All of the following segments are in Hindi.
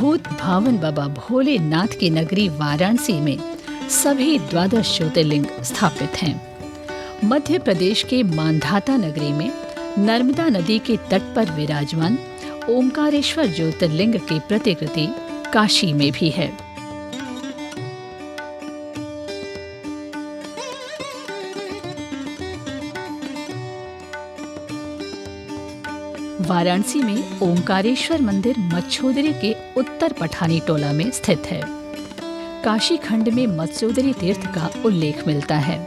भूत भावन बाबा भोलेनाथ की नगरी वाराणसी में सभी 12 ज्योतिर्लिंग स्थापित हैं। मध्य प्रदेश के मांधाता नगरी में नर्मदा नदी के तट पर विराजमान ओंकारेश्वर ज्योतिर्लिंग की प्रतिकृति काशी में भी है। वाराणसी में ओंकारेश्वर मंदिर मच्छोदरी के उत्तर पठानी टोला में स्थित है। काशी खंड में मत्स्योदरी तीर्थ का उल्लेख मिलता है।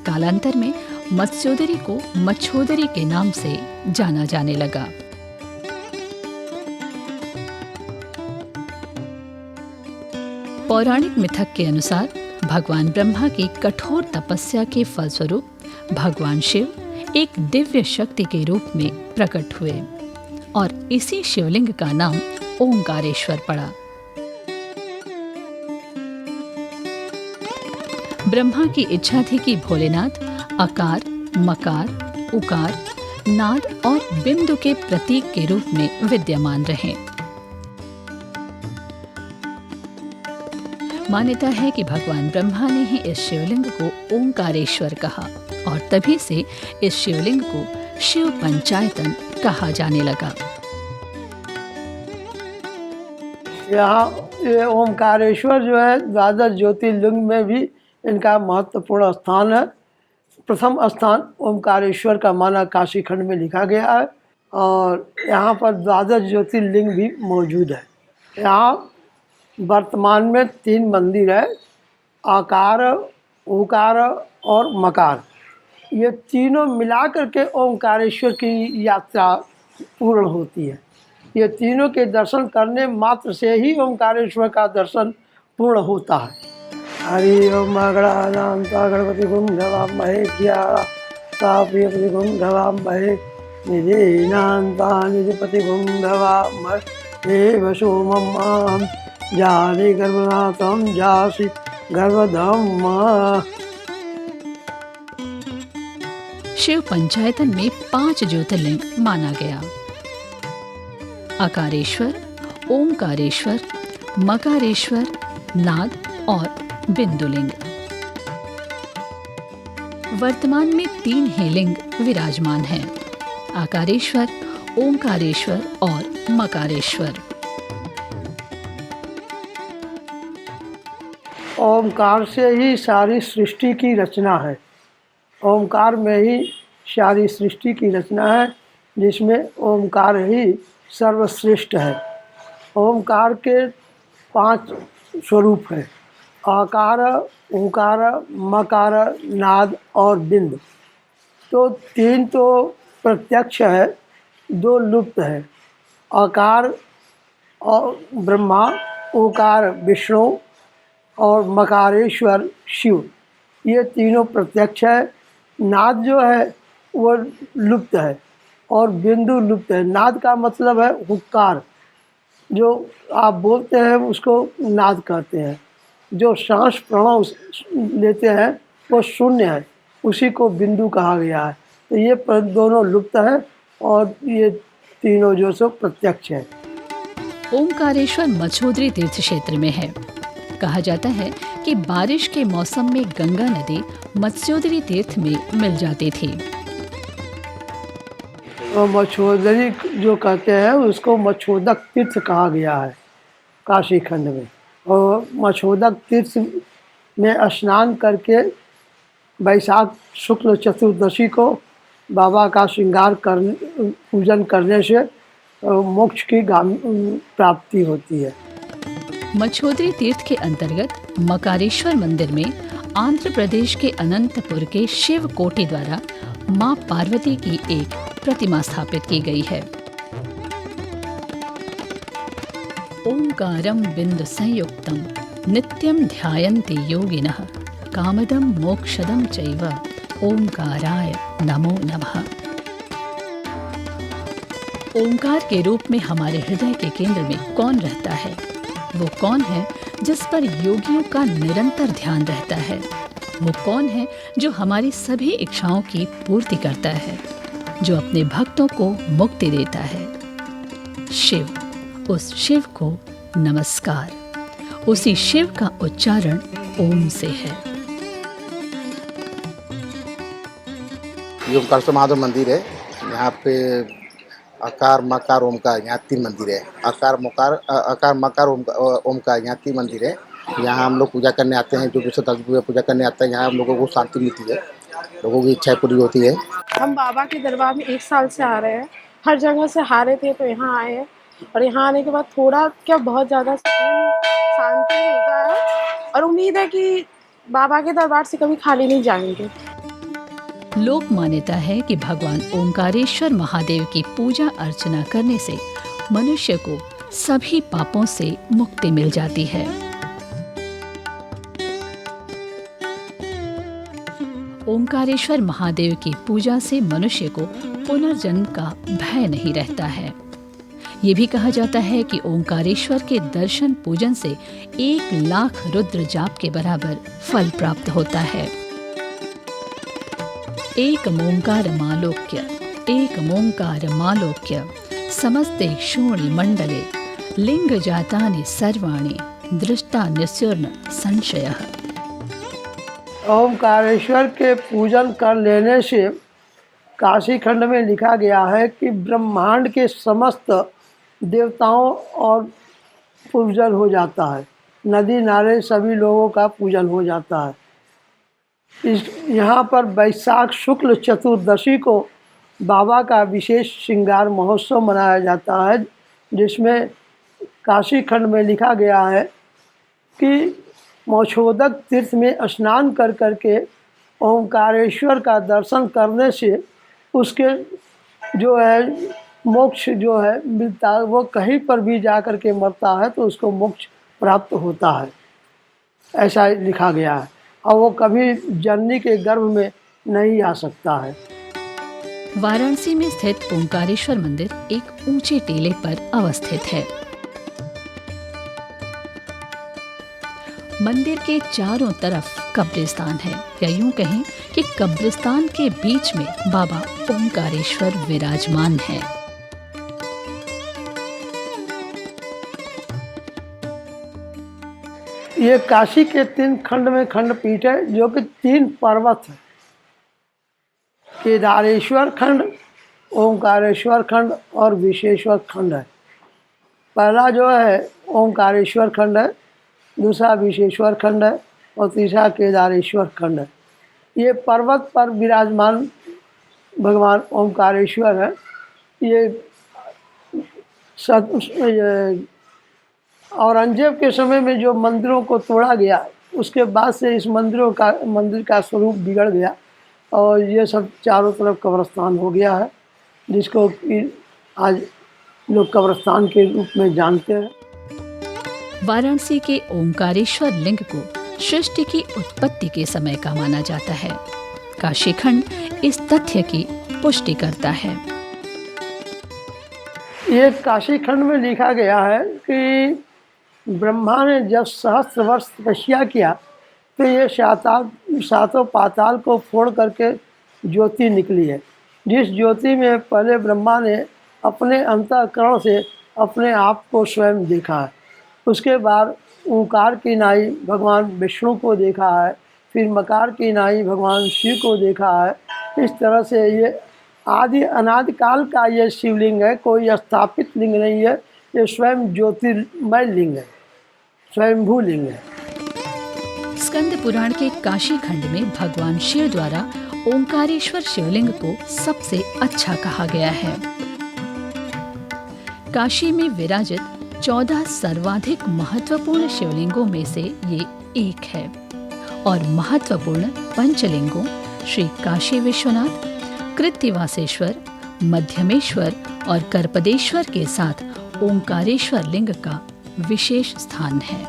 कालांतर में मत्स्योदरी को मच्छोदरी के नाम से जाना जाने लगा। पौराणिक मिथक के अनुसार भगवान ब्रह्मा की कठोर तपस्या के फलस्वरूप भगवान शिव एक दिव्य शक्ति के रूप में प्रकट हुए और इसी शिवलिंग का नाम ओंकारेश्वर पड़ा। ब्रह्मा की इच्छा थी कि भोलेनाथ अकार, मकार, उकार, नाद और बिंदु के प्रतीक के रूप में विद्यमान रहें। मान्यता है कि भगवान ब्रह्मा ने ही इस शिवलिंग को ओंकारेश्वर कहा और तभी से इस शिवलिंग को शिव पंचायतन कहा जाने लगा। यहाँ ये ओंकारेश्वर जो है 12 ज्योतिर्लिंग में भी इनका महत्वपूर्ण स्थान है। प्रथम स्थान ओंकारेश्वर का माना काशी खंड में लिखा गया है और यहाँ पर 12 ज्योतिर्लिंग भी मौजूद है। यहाँ वर्तमान में 3 मंदिर है, आकार, उकार और मकार। ये तीनों मिलाकर के ओंकारेश्वर की यात्रा पूर्ण होती है। ये तीनों के दर्शन करने मात्र से ही ओंकारेश्वर का दर्शन पूर्ण होता है। हरि ओम गणानान्ता गणपति गुंधवामहे किया ताप्रियपति गुंधवामहे निधिनान्ता निधिपति गुंधवामहे हे सोमम् जाने गर्भनाथम जासी गर्भधम। शिव पंचायतन में 5 ज्योतिर्लिंग माना गया। अकारेश्वर, ओंकारेश्वर, मकारेश्वर, नाद और बिंदुलिंग। वर्तमान में 3 ही लिंग विराजमान हैं, आकारेश्वर, ओंकारेश्वर और मकारेश्वर। ओमकार से ही सारी सृष्टि की रचना है। ओमकार में ही सारी सृष्टि की रचना है, जिसमें ओमकार ही सर्वश्रेष्ठ है। ओमकार के 5 स्वरूप हैं, आकार, उकार, मकार, नाद और बिंद। तो 3 तो प्रत्यक्ष है, 2 लुप्त है। आकार और ब्रह्मा, उकार विष्णु और मकारेश्वर शिव, ये तीनों प्रत्यक्ष है। नाद जो है वो लुप्त है और बिंदु लुप्त है। नाद का मतलब है हुक्कार, जो आप बोलते हैं उसको नाद कहते हैं। जो सांस प्रणव लेते हैं वो शून्य है, उसी को बिंदु कहा गया है। तो ये दोनों लुप्त है और ये तीनों जो सो प्रत्यक्ष है। ओंकारेश्वर मच्छोदरी तीर्थ क्षेत्र में है। कहा जाता है कि बारिश के मौसम में गंगा नदी मत्स्योदरी तीर्थ में मिल जाती थी। मच्छोदरी जो कहते हैं उसको मच्छोदक तीर्थ कहा गया है काशी खंड में। और मच्छोदक तीर्थ में स्नान करके वैशाख शुक्ल चतुर्दशी को बाबा का श्रृंगार पूजन करने से मोक्ष की प्राप्ति होती है। मच्छोदरी तीर्थ के अंतर्गत मकारेश्वर मंदिर में आंध्र प्रदेश के अनंतपुर के शिव कोटि द्वारा मां पार्वती की एक प्रतिमा स्थापित की गई है। ओंकारम बिंदु संयुक्तम नित्यम ध्यायन्ति योगिनः कामदम मोक्षदम चैव ओंकाराय नमो नमः। ओंकार के रूप में हमारे हृदय के केंद्र में कौन रहता है? वो कौन है जिस पर योगियों का निरंतर ध्यान रहता है? वो कौन है जो हमारी सभी इच्छाओं की पूर्ति करता है, जो अपने भक्तों को मुक्ति देता है? शिव, उस शिव को नमस्कार। उसी शिव का उच्चारण ओम से है। ये ओमकारेश्वर महादेव मंदिर है। यहाँ पे आकार मकार ओमकार, यहाँ 3 मंदिर है। आकार मकार ओमकार, यहाँ 3 मंदिर है। यहाँ हम लोग पूजा करने आते हैं। जो भी श्रद्धालु पूजा करने आते हैं, यहाँ हम लोगों को शांति मिलती है, लोगों की इच्छाएं पूरी होती है। हम बाबा के दरबार में 1 साल से आ रहे हैं। हर जगह से हारे थे तो यहाँ आए हैं, और यहाँ आने के बाद थोड़ा क्या बहुत ज़्यादा सुकून, शांति मिलता है, और उम्मीद है कि बाबा के दरबार से कभी खाली नहीं जाएंगे। लोक मान्यता है कि भगवान ओंकारेश्वर महादेव की पूजा अर्चना करने से मनुष्य को सभी पापों से मुक्ति मिल जाती है। ओंकारेश्वर महादेव की पूजा से मनुष्य को पुनर्जन्म का भय नहीं रहता है। ये भी कहा जाता है कि ओंकारेश्वर के दर्शन पूजन से 1 लाख रुद्र जाप के बराबर फल प्राप्त होता है। एक मोंकार मालोक्य समस्ते क्षोणि मंडले लिंग जातानि सर्वाणि दृष्टा निस्युर्न संशयः। ओमकारेश्वर के पूजन कर लेने से काशी खंड में लिखा गया है कि ब्रह्मांड के समस्त देवताओं और पूजन हो जाता है। नदी नाले सभी लोगों का पूजन हो जाता है। यहाँ पर वैशाख शुक्ल चतुर्दशी को बाबा का विशेष श्रृंगार महोत्सव मनाया जाता है, जिसमें काशी खंड में लिखा गया है कि मौछोदक तीर्थ में स्नान कर करके ओंकारेश्वर का दर्शन करने से उसके जो है मोक्ष जो है मिलता है। वो कहीं पर भी जा कर के मरता है तो उसको मोक्ष प्राप्त होता है, ऐसा लिखा गया है, और वो कभी जननी के गर्भ में नहीं आ सकता है। वाराणसी में स्थित ओंकारेश्वर मंदिर एक ऊंचे टीले पर अवस्थित है। मंदिर के चारों तरफ कब्रिस्तान है, या यूं कहें कि कब्रिस्तान के बीच में बाबा ओंकारेश्वर विराजमान है। ये काशी के 3 खंड में खंडपीठ है, जो कि 3 पर्वत है। केदारेश्वर खंड, ओंकारेश्वर खंड और विशेश्वर खंड है। पहला जो है ओंकारेश्वर खंड है, दूसरा विशेश्वर खंड है और तीसरा केदारेश्वर खंड है। ये पर्वत पर विराजमान भगवान ओंकारेश्वर है। ये औरंगजेब के समय में जो मंदिरों को तोड़ा गया, उसके बाद से इस मंदिर का स्वरूप बिगड़ गया और ये सब चारों तरफ कब्रिस्तान हो गया है, जिसको कि आज लोग कब्रिस्तान के रूप में जानते हैं। वाराणसी के ओंकारेश्वर लिंग को सृष्टि की उत्पत्ति के समय का माना जाता है। काशीखंड इस तथ्य की पुष्टि करता है। ये काशीखंड में लिखा गया है कि ब्रह्मा ने जब सहस्त्र वर्ष तपस्या किया तो ये सातों पाताल को फोड़ करके ज्योति निकली है, जिस ज्योति में पहले ब्रह्मा ने अपने अंतःकरण से अपने आप को स्वयं देखा है। उसके बाद ओंकार की नाई भगवान विष्णु को देखा है, फिर मकार की नाई भगवान शिव को देखा है। इस तरह से ये आदि अनादि काल का ये शिवलिंग है, कोई स्थापित लिंग नहीं है। ये स्वयं ज्योतिर्मय लिंग है, स्वयंभू लिंग है। स्कंद पुराण के काशी खंड में भगवान शिव द्वारा ओंकारेश्वर शिवलिंग को सबसे अच्छा कहा गया है। काशी में विराजित 14 सर्वाधिक महत्वपूर्ण शिवलिंगों में से ये एक है, और महत्वपूर्ण पंचलिंगों श्री काशी विश्वनाथ, कृत्तिवासेश्वर, मध्यमेश्वर और करपदेश्वर के साथ ओंकारेश्वर लिंग का विशेष स्थान है।